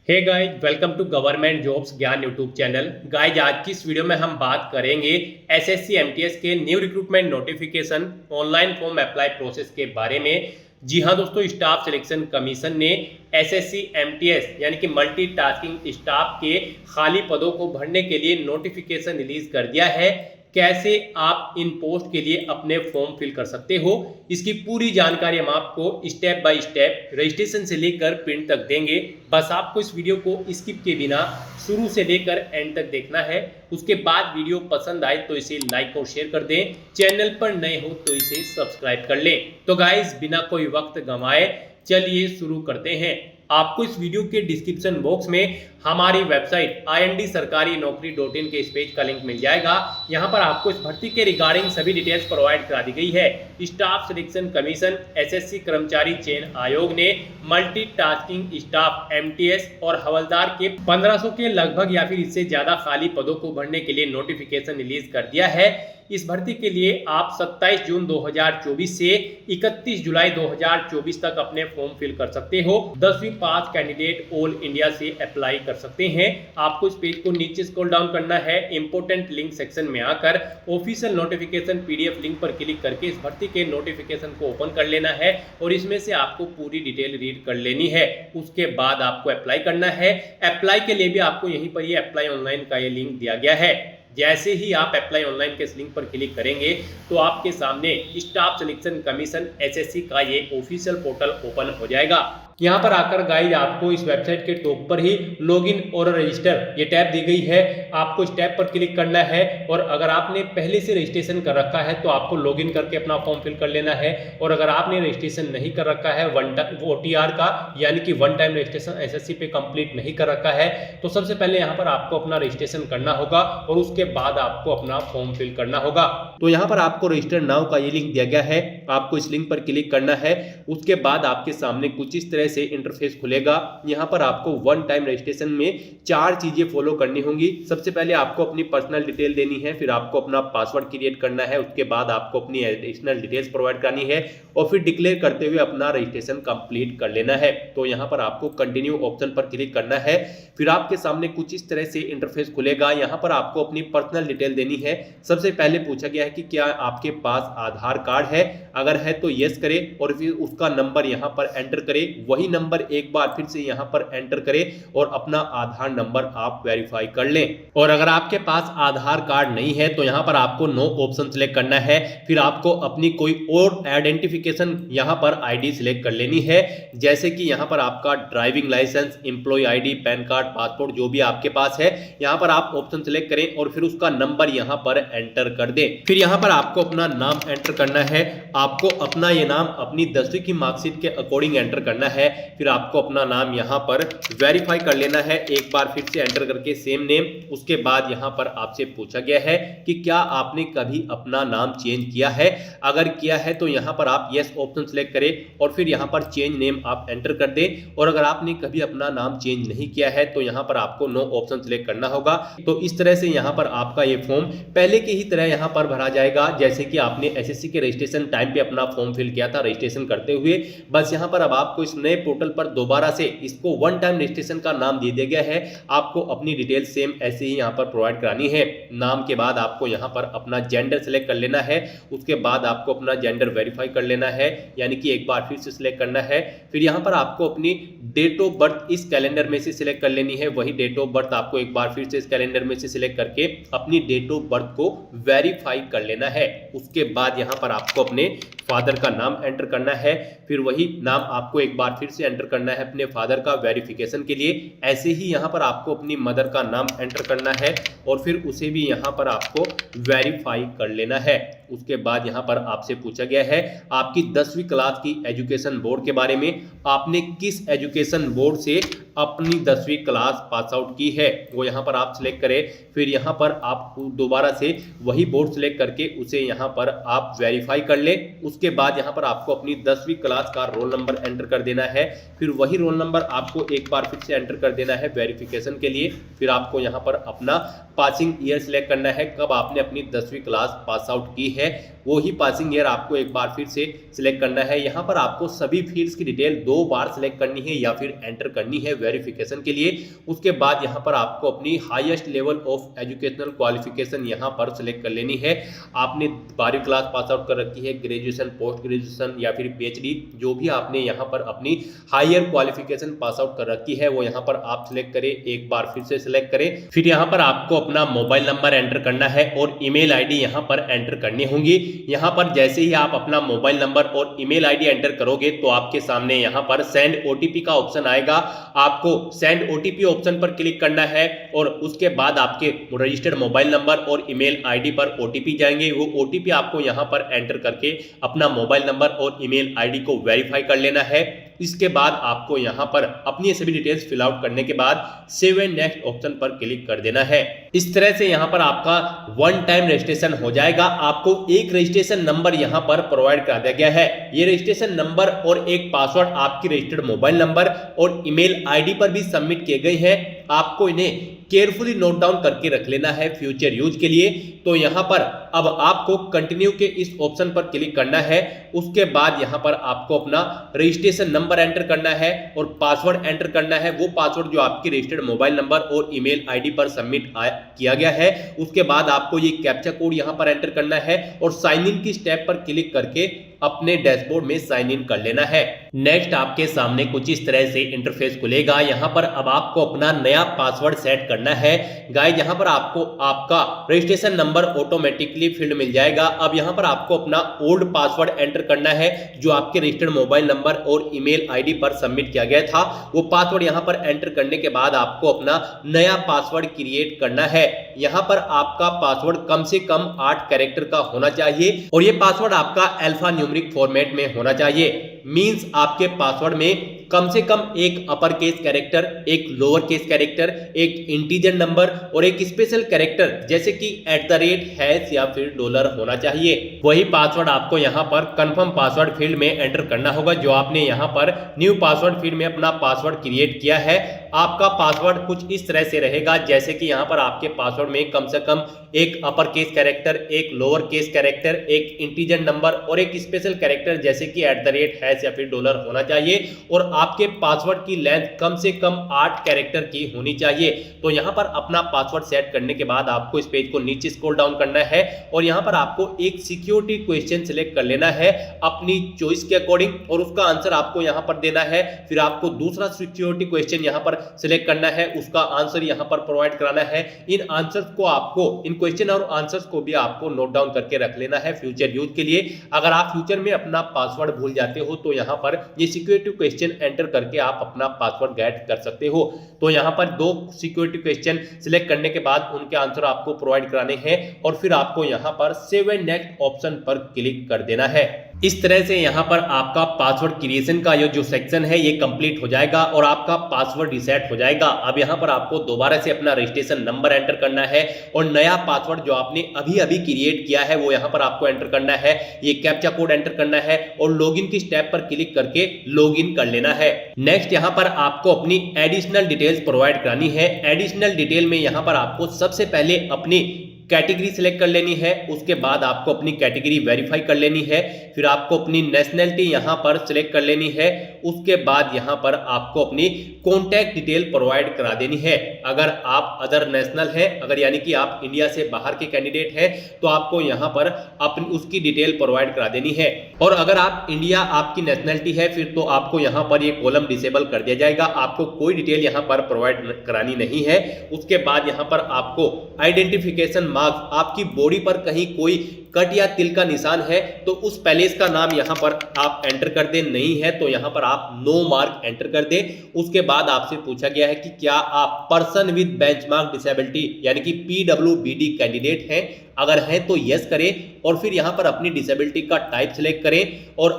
Hey guys, welcome to government jobs Gyan YouTube channel. Guys, आज की इस वीडियो में हम बात करेंगे एसएससी एमटीएस के new recruitment notification online form apply process के बारे में। जी हां दोस्तों, स्टाफ सिलेक्शन कमीशन ने एसएससी एमटीएस यानी कि मल्टीटास्किंग स्टाफ के खाली पदों को भरने के लिए नोटिफिकेशन रिलीज कर दिया है। कैसे आप इन पोस्ट के लिए अपने फॉर्म फिल कर सकते हो, इसकी पूरी जानकारी हम आपको स्टेप बाय स्टेप रजिस्ट्रेशन से लेकर प्रिंट तक देंगे। बस आपको इस वीडियो को स्किप के बिना शुरू से लेकर एंड तक देखना है। उसके बाद वीडियो पसंद आए तो इसे लाइक और शेयर कर दें। चैनल पर नए हो तो इसे सब्सक्राइब कर लें। तो गाइस, बिना कोई वक्त गंवाए चलिए शुरू करते हैं। आपको इस वीडियो के डिस्क्रिप्शन बॉक्स में हमारी वेबसाइट IND-sarkari-naukri.in के इस पेज का लिंक मिल जाएगा। यहां पर आपको इस भर्ती के रिगार्डिंग सभी डिटेल्स प्रोवाइड करा दी गई है। स्टाफ सिलेक्शन कमीशन एसएससी कर्मचारी चयन आयोग ने मल्टीटास्किंग स्टाफ एमटीएस और हवलदार के 1500 के लगभग या फिर इससे ज्यादा खाली पदों को भरने के लिए नोटिफिकेशन रिलीज कर दिया है। इस भर्ती के लिए आप 27 जून 2024 से 31 जुलाई 2024 तक अपने फॉर्म फिल कर सकते हो। 10वीं पास कैंडिडेट ऑल इंडिया से अप्लाई कर सकते हैं। आपको इस पेज को नीचे स्क्रॉल डाउन करना है। इंपोर्टेंट लिंक सेक्शन में आकर ऑफिशियल नोटिफिकेशन पीडीएफ लिंक पर क्लिक करके इस भर्ती के नोटिफिकेशन को ओपन कर लेना है और इसमें से आपको पूरी डिटेल रीड कर लेनी है। उसके बाद आपको अप्लाई करना है। अप्लाई के लिए भी आपको यहीं पर ये अप्लाई ऑनलाइन का ये लिंक दिया गया है। जैसे ही आप अप्लाई ऑनलाइन के इस लिंक पर क्लिक करेंगे तो आपके सामने स्टाफ सिलेक्शन कमीशन एसएससी का ये ऑफिशियल पोर्टल ओपन हो जाएगा। यहाँ पर आकर गाइस, आपको इस वेबसाइट के टॉप पर ही लॉगिन और रजिस्टर ये टैब दी गई है। आपको इस टैब पर क्लिक करना है और अगर आपने पहले से रजिस्ट्रेशन कर रखा है तो आपको लॉगिन करके अपना फॉर्म फिल कर लेना है। और अगर आपने रजिस्ट्रेशन नहीं कर रखा है OTR का यानी कि वन टाइम रजिस्ट्रेशन एसएससी पे कंप्लीट नहीं कर रखा है तो सबसे पहले यहाँ पर आपको अपना रजिस्ट्रेशन करना होगा और उसके बाद आपको अपना फॉर्म फिल करना होगा। तो यहाँ पर आपको रजिस्टर नाउ का ये लिंक दिया गया है। आपको इस लिंक पर क्लिक करना है। उसके बाद आपके सामने कुछ इस तरह से इंटरफेस खुलेगा। यहां पर आपको वन टाइम रजिस्ट्रेशन में 4 चीजें फॉलो करनी होंगी। सबसे पहले आपको अपनी पर्सनल डिटेल देनी है, फिर आपको अपना पासवर्ड क्रिएट करना है, उसके बाद आपको अपनी एडिशनल डिटेल्स प्रोवाइड करनी है और फिर डिक्लेयर करते हुए अपना रजिस्ट्रेशन कंप्लीट कर लेना है। तो यहां पर आपको कंटिन्यू ऑप्शन पर क्लिक करना है। फिर आपके सामने कुछ इस तरह से इंटरफेस खुलेगा। यहां पर आपको अपनी पर्सनल डिटेल देनी है। सबसे पहले पूछा गया है कि क्या आपके पास आधार कार्ड है, अगर है तो यस करें और फिर उसका नंबर यहां पर एंटर करें। वही नंबर एक बार फिर से यहां पर एंटर करें और अपना आधार नंबर आप वेरीफाई कर लें। और अगर आपके पास आधार कार्ड नहीं है तो यहां पर आपको नो ऑप्शन सिलेक्ट करना है। फिर आपको अपनी कोई और आइडेंटिफिकेशन यहां पर आईडी सिलेक्ट कर लेनी है, जैसे कि यहां पर आपका driving licence, employ ID, PAN card, passport जो भी आपके पास है यहां पर आप ऑप्शन सिलेक्ट करें और फिर उसका नंबर यहां पर एंटर कर दें। फिर यहां पर आपको अपना नाम एंटर करना है। आपको अपना ये नाम अपनी 10वीं की मार्कशीट के अकॉर्डिंग एंटर करना है। फिर आपको अपना नाम यहां पर वेरीफाई कर लेना है, एक बार फिर से एंटर करके सेम नेम। उसके बाद यहां पर आपसे पूछा गया है कि क्या आपने कभी अपना नाम चेंज किया है, अगर किया है तो यहां पर आप यस ऑप्शन सिलेक्ट करें और फिर यहां पर चेंज नेम आप एंटर कर दें। और अगर आपने कभी अपना नाम चेंज नहीं किया है तो यहां पर आपको नो ऑप्शन सिलेक्ट करना होगा। तो इस तरह से यहां पर आपका ये फॉर्म पहले की ही तरह यहां पर भरा जाएगा, जैसे कि आपने एसएससी के रजिस्ट्रेशन टाइम पे अपना फॉर्म फिल किया था रजिस्ट्रेशन करते हुए। बस यहां पर अब आपको इस नए पोर्टल पर दोबारा से इसको वन टाइम रजिस्ट्रेशन का नाम दे दिया गया है। आपको अपनी डिटेल सेम ऐसे ही यहां पर प्रोवाइड करानी है। नाम के बाद आपको यहां पर अपना जेंडर सिलेक्ट कर लेना है। उसके बाद आपको अपना जेंडर वेरीफाई कर लेना है, यानी कि एक बार फिर से सिलेक्ट करना है। फिर यहां पर आपको अपनी डेट ऑफ बर्थ इस कैलेंडर में से सिलेक्ट कर लेनी है। वही डेट ऑफ बर्थ आपको एक बार फिर से इस कैलेंडर में से सिलेक्ट करके अपनी डेट ऑफ बर्थ को वेरीफाई कर लेना है। उसके बाद यहां पर आपको अपने फादर का नाम एंटर करना है। फिर वही नाम आपको एक बार फिर से एंटर करना है अपने फादर का वेरिफिकेशन के लिए। ऐसे ही यहां पर आपको अपनी मदर का नाम एंटर करना है और फिर उसे भी यहां पर आपको वेरीफाई कर लेना है। उसके बाद यहां पर आपसे पूछा गया है आपकी 10वीं क्लास की एजुकेशन बोर्ड के बारे में। आपने किस एजुकेशन बोर्ड से अपनी 10वीं क्लास पास आउट की है, वो यहां पर आप सिलेक्ट करें। फिर यहां पर आप दोबारा से वही बोर्ड सिलेक्ट करके उसे यहां पर आप वेरीफाई कर लें। उसके बाद यहाँ पर आपको अपनी 10वीं क्लास का रोल नंबर एंटर कर देना है। फिर वही रोल नंबर आपको एक बार फिर से एंटर कर देना है वेरिफिकेशन के लिए। फिर आपको यहाँ पर अपना पासिंग ईयर सिलेक्ट करना है, कब आपने अपनी 10वीं क्लास पास आउट की है वो ही पासिंग ईयर आपको एक बार फिर से सिलेक्ट करना है। यहाँ पर आपको सभी फील्ड्स की डिटेल 2 बार सिलेक्ट करनी है या फिर एंटर करनी है वेरिफिकेशन के लिए। उसके बाद यहाँ पर आपको अपनी highest level of educational qualification यहाँ पर सिलेक्ट कर लेनी है। आपने 12वीं क्लास पास आउट कर रखी है, ग्रेजुएशन, पोस्ट ग्रेजुएशन या फिर पीएचडी, जो भी आपने यहाँ पर अपनी हायर क्वालिफिकेशन पास आउट कर रखी है वो यहाँ पर आप सिलेक्ट करें, एक बार फिर से सिलेक्ट करें। फिर यहाँ पर आपको अपना मोबाइल नंबर एंटर करना है और ईमेल आईडी यहाँ पर एंटर करनी होंगी। यहाँ पर जैसे ही आप अपना मोबाइल नंबर और ईमेल आईडी एंटर करोगे तो आपके सामने यहाँ पर सेंड ओटीपी का ऑप्शन आएगा। आपको सेंड ओटीपी ऑप्शन पर क्लिक करना है और उसके बाद आपके रजिस्टर्ड मोबाइल नंबर और ईमेल आईडी पर ओटीपी जाएंगे। वो ओटीपी आपको यहाँ पर एंटर करके अपना मोबाइल नंबर और ईमेल आईडी को वेरीफाई कर लेना है। इसके बाद आपको यहाँ पर अपनी सभी डिटेल्स फिल आउट करने के बाद सेव एंड नेक्स्ट ऑप्शन पर क्लिक कर देना है। इस तरह से यहाँ पर आपका वन टाइम रजिस्ट्रेशन हो जाएगा। आपको एक रजिस्ट्रेशन नंबर यहाँ पर प्रोवाइड कर दिया गया है। ये रजिस्ट्रेशन नंबर और एक पासवर्ड आपकी रजिस्टर्ड मोबाइल नंबर और ईमेल आईडी पर भी सबमिट किए गए हैं। आपको इन्हें केयरफुली नोट डाउन करके रख लेना है फ्यूचर यूज के लिए। तो यहाँ पर अब आपको कंटिन्यू के इस ऑप्शन पर क्लिक करना है। उसके बाद यहाँ पर आपको अपना रजिस्ट्रेशन नंबर एंटर करना है और पासवर्ड एंटर करना है, वो पासवर्ड जो आपकी रजिस्टर्ड मोबाइल नंबर और ईमेल आईडी पर सबमिट किया गया है। उसके बाद आपको ये कैप्चा कोड यहाँ पर एंटर करना है और साइन इन की स्टेप पर क्लिक करके अपने डैशबोर्ड में साइन इन कर लेना है। नेक्स्ट आपके सामने कुछ इस तरह से इंटरफेस खुलेगा। यहाँ पर अब आपको अपना नया पासवर्ड सेट करना है। गाइस यहाँ पर आपको आपका रजिस्ट्रेशन नंबर ऑटोमेटिकली फील्ड मिल जाएगा। अब यहाँ पर आपको अपना ओल्ड पासवर्ड एंटर करना है जो आपके रजिस्टर्ड मोबाइल नंबर और ईमेल आईडी पर सबमिट किया गया था। वो पासवर्ड यहाँ पर एंटर करने के बाद आपको अपना नया पासवर्ड क्रिएट करना है। यहाँ पर आपका पासवर्ड कम से कम 8 कैरेक्टर का होना चाहिए और ये पासवर्ड आपका अल्फा न्यूमेरिक फॉर्मेट में होना चाहिए। मींस आपके पासवर्ड में कम से कम एक अपर केस कैरेक्टर, एक लोअर केस कैरेक्टर, एक इंटीजर नंबर और एक स्पेशल कैरेक्टर जैसे कि @ या फिर डॉलर होना चाहिए। वही पासवर्ड आपको यहाँ पर कंफर्म पासवर्ड फील्ड में एंटर करना होगा जो आपने यहाँ पर न्यू पासवर्ड फील्ड में अपना पासवर्ड क्रिएट किया है। आपका पासवर्ड कुछ इस तरह से रहेगा जैसे कि यहाँ पर आपके पासवर्ड में कम से कम एक अपर केस कैरेक्टर, एक लोअर केस कैरेक्टर, एक इंटीजर नंबर और एक स्पेशल कैरेक्टर जैसे कि @ या फिर डॉलर होना चाहिए और आपके पासवर्ड की लेंथ कम से कम 8 कैरेक्टर की होनी चाहिए। तो यहाँ पर अपना पासवर्ड सेट करने के बाद आपको इस पेज को नीचे स्क्रॉल डाउन करना है और यहाँ पर आपको एक सिक्योरिटी क्वेश्चन सिलेक्ट कर लेना है अपनी चॉइस के अकॉर्डिंग और उसका आंसर आपको यहाँ पर देना है। फिर आपको दूसरा सिक्योरिटी क्वेश्चन यहाँ पर सिलेक्ट करना है, उसका आंसर यहाँ पर प्रोवाइड कराना है। इन आंसर्स को आपको, इन क्वेश्चन और आंसर्स को भी आपको नोट डाउन करके रख लेना है फ्यूचर यूज के लिए। अगर आप फ्यूचर में अपना पासवर्ड भूल जाते हो तो यहाँ पर ये सिक्योरिटी क्वेश्चन एंटर करके आप अपना पासवर्ड गेट कर सकते हो। तो यहाँ पर 2 सिक्योरिटी क्वेश्चन सिलेक्ट करने के बाद उनके आंसर आपको प्रोवाइड कराने हैं और फिर आपको यहाँ पर सेव एंड नेक्स्ट ऑप्शन पर क्लिक कर देना है। इस तरह से यहाँ पर आपका पासवर्ड क्रिएशन का ये जो सेक्शन है ये कंप्लीट हो जाएगा और आपका पासवर्ड रीसेट हो जाएगा। अब यहाँ पर आपको दोबारा से अपना रजिस्ट्रेशन नंबर एंटर करना है और नया पासवर्ड जो आपने अभी अभी क्रिएट किया है वो यहाँ पर आपको एंटर करना है। ये कैप्चा कोड एंटर करना है और लॉगिन की स्टेप पर क्लिक करके लॉगिन कर लेना है। नेक्स्ट यहाँ पर आपको अपनी एडिशनल डिटेल्स प्रोवाइड करानी है। एडिशनल डिटेल में यहाँ पर आपको सबसे पहले अपनी कैटेगरी सिलेक्ट कर लेनी है। उसके बाद आपको अपनी कैटेगरी वेरीफाई कर लेनी है। फिर आपको अपनी नेशनैलिटी यहाँ पर सिलेक्ट कर लेनी है। उसके बाद यहाँ पर आपको अपनी कॉन्टैक्ट डिटेल प्रोवाइड करा देनी है। अगर आप अदर नेशनल हैं, अगर यानी कि आप इंडिया से बाहर के कैंडिडेट हैं तो आपको यहाँ पर अपनी उसकी डिटेल प्रोवाइड करा देनी है। और अगर आप इंडिया आपकी नेशनैलिटी है फिर तो आपको यहाँ पर ये कॉलम डिसेबल कर दिया जाएगा, आपको कोई डिटेल यहाँ पर प्रोवाइड करानी नहीं है। उसके बाद यहाँ पर आपको आइडेंटिफिकेशन मार्क्स, आपकी बॉडी पर कहीं कोई कट या तिल का निशान है तो उस पैलेस का नाम यहाँ पर आप एंटर कर दें, नहीं है तो यहाँ पर आप नो मार्क एंटर कर दें। उसके बाद आपसे पूछा गया है कि क्या आप पर्सन विद बेंचमार्क डिसेबिलिटी यानी कि PWBD कैंडिडेट हैं, अगर हैं तो यस करें और फिर यहाँ पर अपनी डिसेबिलिटी का टाइप सिलेक्ट करें और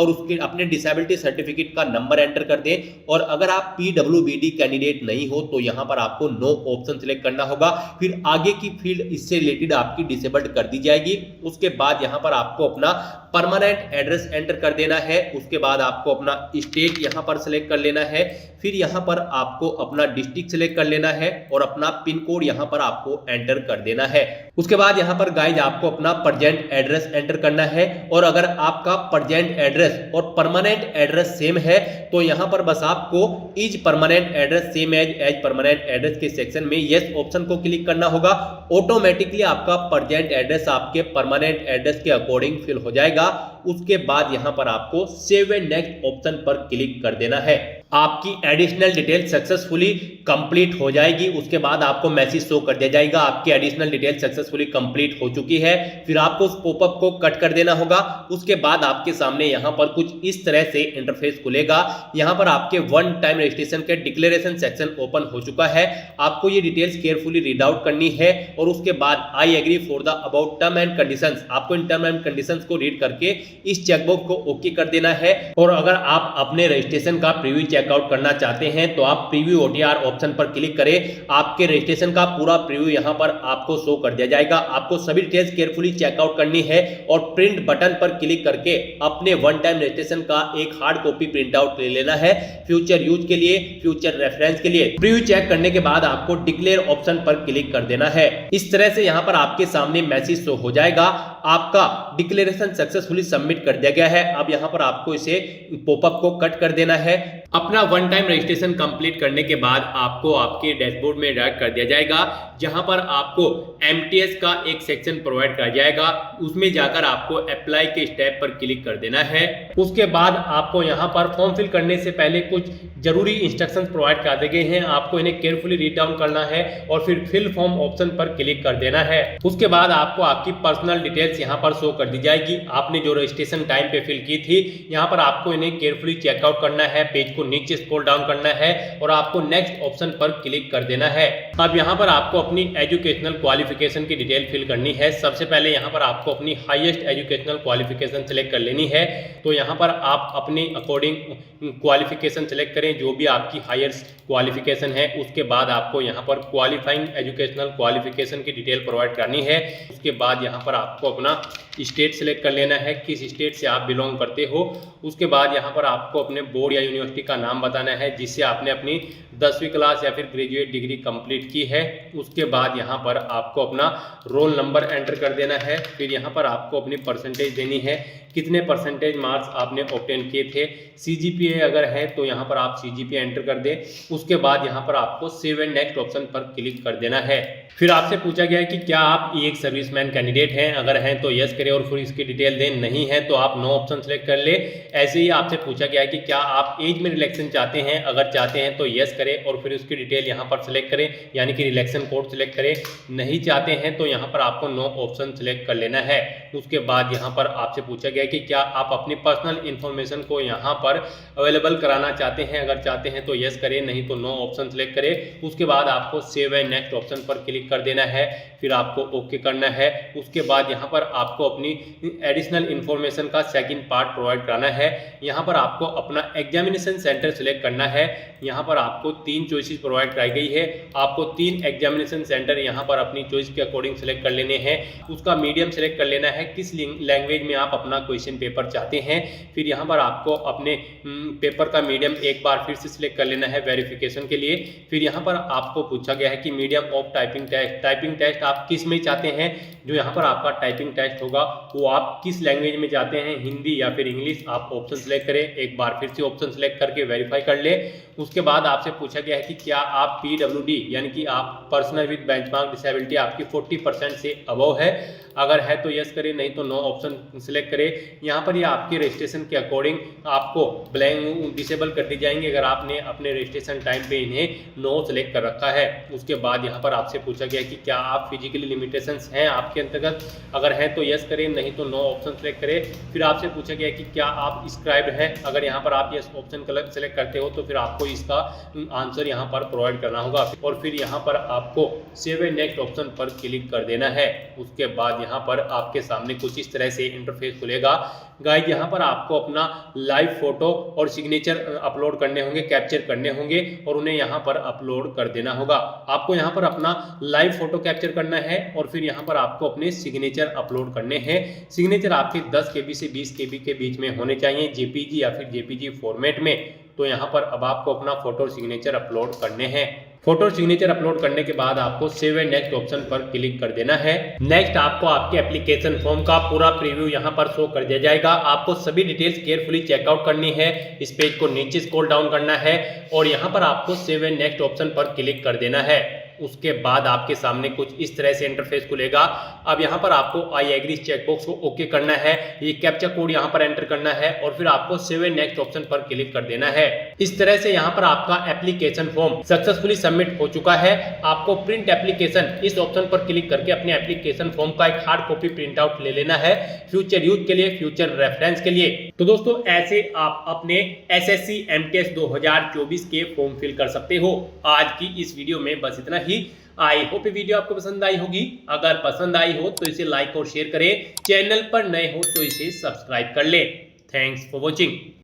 उसके अपने डिसेबिलिटी सर्टिफिकेट का नंबर एंटर कर दें। और अगर आप PWBD कैंडिडेट नहीं हो तो यहाँ पर आपको नो ऑप्शन सिलेक्ट करना होगा। फिर आगे की फील्ड इससे रिलेटेड आपकी डिसेबल्ड कर दी जाएगी। उसके बाद यहाँ पर आपको अपना परमानेंट एड्रेस एंटर कर देना है। उसके बाद आपको अपना स्टेट यहाँ पर सिलेक्ट कर लेना है। फिर यहाँ पर आपको अपना डिस्ट्रिक्ट सिलेक्ट कर लेना है और अपना पिन कोड यहाँ पर आपको एंटर कर देना है। उसके बाद यहाँ पर गाइज आपको अपना प्रेजेंट एड्रेस एंटर करना है। और अगर आपका प्रेजेंट एड्रेस और परमानेंट एड्रेस सेम है तो यहाँ पर बस आपको is permanent address same as permanent address के सेक्शन में यस ऑप्शन को क्लिक करना होगा। ऑटोमेटिकली आपका प्रेजेंट एड्रेस आपके परमानेंट एड्रेस के अकॉर्डिंग फिल हो जाएगा। उसके बाद यहाँ पर आपको सेव एंड नेक्स्ट ऑप्शन पर क्लिक कर देना है। आपकी एडिशनल डिटेल सक्सेसफुली कंप्लीट हो जाएगी। उसके बाद आपको मैसेज शो कर दिया जाएगा आपकी एडिशनल डिटेल सक्सेसफुली कंप्लीट हो चुकी है। फिर आपको उस पॉपअप को कट कर देना होगा। उसके बाद आपके सामने यहाँ पर कुछ इस तरह से इंटरफेस खुलेगा। यहाँ पर आपके वन टाइम रजिस्ट्रेशन के डिक्लेरेशन सेक्शन ओपन हो चुका है। आपको ये डिटेल्स केयरफुली रीड आउट करनी है और उसके बाद I agree for the about term and conditions, आपको इन टर्म एंड कंडीशंस को रीड करके इस चेकबॉक्स को ओके कर देना है। और अगर आप अपने रजिस्ट्रेशन का प्रीव्यू चेकआउट करना चाहते हैं तो आप प्रीव्यू OTR ऑप्शन पर क्लिक करें। आपके रजिस्ट्रेशन का पूरा प्रीव्यू यहां पर आपको शो कर दिया जाएगा। आपको सभी डिटेल्स केयरफुली चेकआउट करनी है और प्रिंट बटन पर क्लिक करके अपने वन टाइम रजिस्ट्रेशन का एक हार्ड कॉपी प्रिंट आउट ले लेना है फ्यूचर यूज के लिए, फ्यूचर रेफरेंस के लिए। प्रीव्यू चेक करने के बाद आपको डिक्लेयर ऑप्शन पर क्लिक कर देना है। इस तरह से यहां पर आपके सामने मैसेज शो हो जाएगा, आपका डिक्लेरेशन सक्सेसफुली सबमिट कर दिया गया है। अब यहां पर आपको इसे पॉपअप को कट कर देना है। अपना वन टाइम रजिस्ट्रेशन कंप्लीट करने के बाद आपको आपके डैशबोर्ड में डायरेक्ट कर दिया जाएगा, जहां पर आपको MTS का एक सेक्शन प्रोवाइड किया जाएगा। उसमें जाकर आपको अप्लाई के स्टेप पर क्लिक कर देना है। उसके बाद आपको यहां पर फॉर्म फिल करने से पहले कुछ जरूरी इंस्ट्रक्शंस प्रोवाइड कर दिए गए हैं। आपको इन्हें केयरफुली रीड डाउन करना है और फिर फिल फॉर्म ऑप्शन पर क्लिक कर देना है। उसके बाद आपको आपकी पर्सनल डिटेल्स यहां पर शो कर दी जाएगी। आपने जो रजिस्ट्रेशन टाइम पे फिल की थी, यहां पर आपको इन्हें केयरफुली चेकआउट करना है। पेज को नीचे स्क्रॉल डाउन करना है और आपको नेक्स्ट ऑप्शन पर क्लिक कर देना है। अब यहां पर आपको अपनी एजुकेशनल क्वालिफिकेशन की डिटेल फिल करनी है। सबसे पहले यहां पर आपको अपनी हाईएस्ट एजुकेशनल क्वालिफिकेशन सिलेक्ट कर लेनी है। तो यहां पर आप अपने अकॉर्डिंग क्वालिफिकेशन सिलेक्ट करें, जो भी आपकी हाईएस्ट क्वालिफिकेशन है। उसके बाद आपको यहां पर क्वालिफाइंग एजुकेशनल क्वालिफिकेशन की डिटेल प्रोवाइड करनी है। उसके बाद यहां पर आपको अपना स्टेट सिलेक्ट कर लेना है, किस स्टेट से आप बिलोंग करते हो। उसके बाद यहाँ पर आपको अपने बोर्ड या यूनिवर्सिटी का नाम बताना है जिससे आपने अपनी 10वीं क्लास या फिर ग्रेजुएट डिग्री कंप्लीट की है। उसके बाद यहाँ पर आपको अपना रोल नंबर एंटर कर देना है। फिर यहाँ पर आपको अपनी परसेंटेज देनी है, कितने परसेंटेज मार्क्स आपने ऑब्टेन किए थे। CGPA अगर है तो यहाँ पर आप CGPA एंटर कर दें। उसके बाद यहाँ पर आपको सेव एंड नेक्स्ट ऑप्शन पर क्लिक कर देना है। फिर आपसे पूछा गया है कि क्या आप एक सर्विसमैन कैंडिडेट हैं, अगर हैं तो यस करें और फिर इसकी डिटेल दें, नहीं है तो आप नो ऑप्शन सेलेक्ट कर ले। ऐसे ही आपसे पूछा गया है कि क्या आप एज में रिलैक्सेशन चाहते हैं, अगर चाहते हैं तो यस करें और फिर उसकी डिटेल यहाँ पर सिलेक्ट करें, यानी कि रिलैक्सेशन कोड सिलेक्ट करें। नहीं चाहते हैं तो यहाँ पर आपको नो ऑप्शन सिलेक्ट कर लेना है। उसके बाद यहाँ पर आपसे पूछा गया है कि क्या आप अपनी पर्सनल इन्फॉर्मेशन को यहाँ पर अवेलेबल कराना चाहते हैं, अगर चाहते हैं तो यस करें, नहीं तो नो ऑप्शन सिलेक्ट करें। उसके बाद आपको सेव एंड नेक्स्ट ऑप्शन पर क्लिक कर देना है। फिर आपको ओके करना है। उसके बाद यहाँ पर आपको अपनी एडिशनल इन्फॉर्मेशन का सेकंड पार्ट प्रोवाइड कराना है। यहाँ पर आपको अपना एग्जामिनेशन सेंटर सिलेक्ट करना है। यहाँ पर आपको 3 चॉइसेस प्रोवाइड कराई गई है। आपको 3 एग्जामिनेशन सेंटर यहाँ पर अपनी चॉइस के अकॉर्डिंग सिलेक्ट कर लेने हैं। उसका मीडियम सिलेक्ट कर लेना है, किस लैंग्वेज में आप अपना क्वेश्चन पेपर चाहते हैं। फिर यहाँ पर आपको अपने पेपर का मीडियम एक बार फिर से सिलेक्ट कर लेना है वेरिफिकेशन के लिए। फिर यहाँ पर आपको पूछा गया है कि मीडियम ऑफ टाइपिंग टेस्ट आप किस में चाहते हैं। जो यहाँ पर आपका टाइपिंग टेस्ट होगा वो आप किस लैंग्वेज में चाहते हैं, हिंदी या फिर इंग्लिश। आप ऑप्शन सेलेक्ट करें, एक बार फिर से ऑप्शन सेलेक्ट करके वेरीफाई कर ले। उसके बाद आपसे पूछा गया है कि क्या आप PWD यानी कि आप पर्सनल विद बेंचमार्क डिसेबिलिटी आपकी 40% से अबव है, अगर है तो यस करें, नहीं तो नो ऑप्शन सिलेक्ट करें। यहाँ पर ये आपके रजिस्ट्रेशन के अकॉर्डिंग आपको ब्लैंक डिसेबल कर दी जाएंगे अगर आपने अपने रजिस्ट्रेशन टाइम पे इन्हें नो सेलेक्ट कर रखा है। उसके बाद यहाँ पर आपसे पूछा गया कि क्या आप फिजिकली लिमिटेशंस हैं आपके अंतर्गत, अगर है तो यस करें, नहीं तो नो ऑप्शन सेलेक्ट करें। फिर आपसे पूछा गया कि क्या आप स्क्राइब्ड हैं, अगर यहाँ पर आप यस ऑप्शन सेलेक्ट करते हो तो फिर आपको इसका आंसर यहाँ पर प्रोवाइड करना होगा और फिर यहाँ पर आपको सेव एंड नेक्स्ट ऑप्शन पर क्लिक कर देना है। उसके बाद यहाँ पर आपके सामने कुछ इस तरह से इंटरफेस खुलेगा। गाइज यहाँ पर आपको अपना लाइव फोटो और सिग्नेचर अपलोड करने होंगे, कैप्चर करने होंगे और उन्हें यहाँ पर अपलोड कर देना होगा। आपको यहाँ पर अपना लाइव फोटो कैप्चर करना है और फिर यहाँ पर आपको अपने सिग्नेचर अपलोड करने हैं। सिग्नेचर आपके 10 KB से 20 KB के बीच में होने चाहिए, JPG या फिर JPG फॉर्मेट में। तो यहाँ पर अब आपको अपना फोटो सिग्नेचर अपलोड करने हैं। फोटो सिग्नेचर अपलोड करने के बाद आपको सेव एंड नेक्स्ट ऑप्शन पर क्लिक कर देना है। नेक्स्ट आपको आपके एप्लीकेशन फॉर्म का पूरा प्रीव्यू यहाँ पर शो कर दिया जाएगा। आपको सभी डिटेल्स केयरफुली चेकआउट करनी है। इस पेज को नीचे स्क्रॉल डाउन करना है और यहाँ पर आपको सेव एंड नेक्स्ट ऑप्शन पर क्लिक कर देना है। उसके बाद आपके सामने कुछ इस तरह से इंटरफेस खुलेगा। अब यहाँ पर आपको आई एग्री चेकबॉक्स को ओके करना है, ये कैप्चा कोड यहाँ पर एंटर करना है और फिर आपको सेव एंड नेक्स्ट ऑप्शन पर क्लिक कर देना है। इस तरह से यहाँ पर आपका एप्लीकेशन फॉर्म सक्सेसफुली सबमिट हो चुका है। आपको प्रिंट एप्लीकेशन इस ऑप्शन पर क्लिक करके अपने एप्लीकेशन फॉर्म का एक हार्ड कॉपी प्रिंट आउट ले लेना है, फ्यूचर यूज के लिए, फ्यूचर रेफरेंस के लिए। तो दोस्तों ऐसे आप अपने SSC MTS 2024 के फॉर्म फिल कर सकते हो। आज की इस वीडियो में बस इतना ही। आई होप ये वीडियो आपको पसंद आई होगी। अगर पसंद आई हो तो इसे लाइक और शेयर करें। चैनल पर नए हो तो इसे सब्सक्राइब कर ले। Thanks for watching.